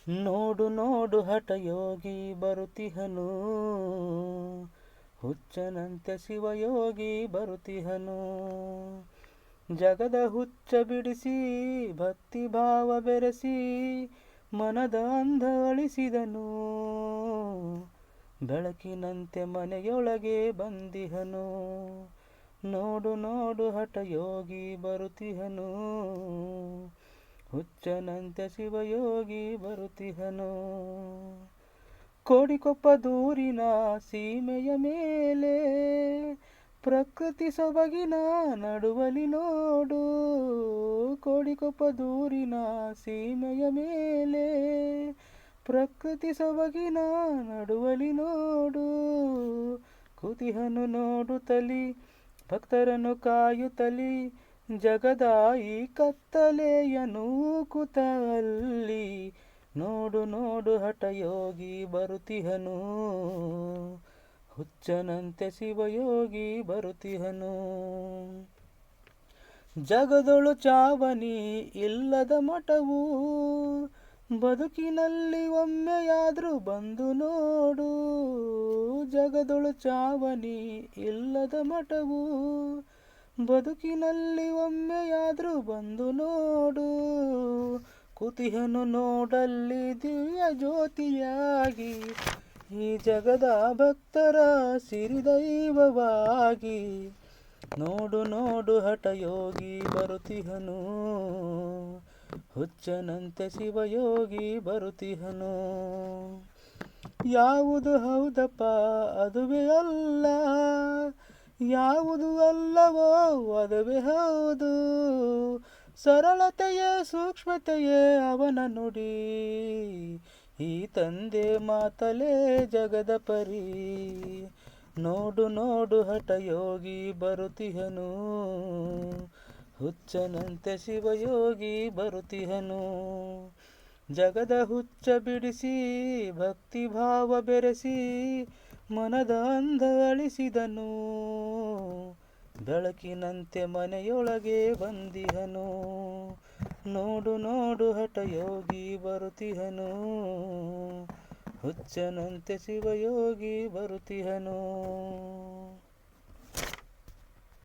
ನೋಡು ನೋಡು ಹಠಯೋಗಿ ಬರುತಿಹನು, ಹುಚ್ಚನಂತೆ ಶಿವಯೋಗಿ ಬರುತಿಹನು. ಜಗದ ಹುಚ್ಚ ಬಿಡಿಸಿ ಭಕ್ತಿ ಭಾವ ಬೆರೆಸಿ ಮನದ ಅಂಧ ಅಳಿಸಿದನು. ಬೆಳಕಿನಂತೆ ಮನೆಯೊಳಗೆ ಬಂದಿಹನು. ನೋಡು ನೋಡು ಹಠಯೋಗಿ ಬರುತಿಹನು, ಹುಚ್ಚನಂತೆ ಶಿವಯೋಗಿ ಬರುತಿಹನು. ಕೋಡಿಕೊಪ್ಪ ದೂರಿನ ಸೀಮೆಯ ಮೇಲೆ ಪ್ರಕೃತಿ ಸೊಬಗಿನ ನಡುವಲಿ ನೋಡು. ಕೋಡಿಕೊಪ್ಪ ದೂರಿನ ಸೀಮೆಯ ಮೇಲೆ ಪ್ರಕೃತಿ ಸೊಬಗಿನ ನಡುವಲಿ ನೋಡು. ಕುತಿಹನು ನೋಡುತ್ತಲಿ ಭಕ್ತರನ್ನು ಕಾಯುತ್ತಲಿ, ಜಗದ ಈ ಕತ್ತಲೆಯ ನೂಕುತಲ್ಲಿ. ನೋಡು ನೋಡು ಹಠಯೋಗಿ ಬರುತಿಹನು, ಹುಚ್ಚನಂತೆ ಶಿವಯೋಗಿ ಬರುತಿಹನು. ಜಗದೊಳು ಚಾವಣಿ ಇಲ್ಲದ ಮಠವು, ಬದುಕಿನಲ್ಲಿ ಒಮ್ಮೆಯಾದ್ರೂ ಬಂದು ನೋಡು. ಜಗದೊಳು ಚಾವಣಿ ಇಲ್ಲದ ಮಠವು, ಬದುಕಿನಲ್ಲಿ ಒಮ್ಮೆಯಾದ್ರೂ ಬಂದು ನೋಡು. ಕುತಿಹನು ನೋಡಲ್ಲಿ ದಿವ್ಯ ಜ್ಯೋತಿಯಾಗಿ, ಈ ಜಗದ ಭಕ್ತರ ಸಿರಿದೈವವಾಗಿ. ನೋಡು ನೋಡು ಹಠಯೋಗಿ ಬರುತಿಹನು, ಹುಚ್ಚನಂತೆ ಶಿವಯೋಗಿ ಬರುತಿಹನು. ಯಾವುದು ಹೌದಪ್ಪ ಅದುವೇ ಅಲ್ಲ, ಯಾವುದು ಅಲ್ಲವೋ ಅದುವೇ ಹೌದು. ಸರಳತೆಯೇ ಸೂಕ್ಷ್ಮತೆಯೇ ಅವನ ನುಡಿ, ಈ ತಂದೆ ಮಾತಲೇ ಜಗದ ಪರಿ. ನೋಡು ನೋಡು ಹಠಯೋಗಿ ಬರುತಿಹನು, ಹುಚ್ಚನಂತೆ ಶಿವಯೋಗಿ ಬರುತಿಹನು. ಜಗದ ಹುಚ್ಚ ಬಿಡಿಸಿ ಭಕ್ತಿ ಭಾವ ಬೆರೆಸಿ ಮನದ ಅಂಧ ಅಳಿಸಿದನು. ಬೆಳಕಿನಂತೆ ಮನೆಯೊಳಗೆ ಬಂದಿಹನು. ನೋಡು ನೋಡು ಹಠಯೋಗಿ ಬರುತಿಹನು, ಹುಚ್ಚನಂತೆ ಶಿವಯೋಗಿ ಬರುತಿಹನು.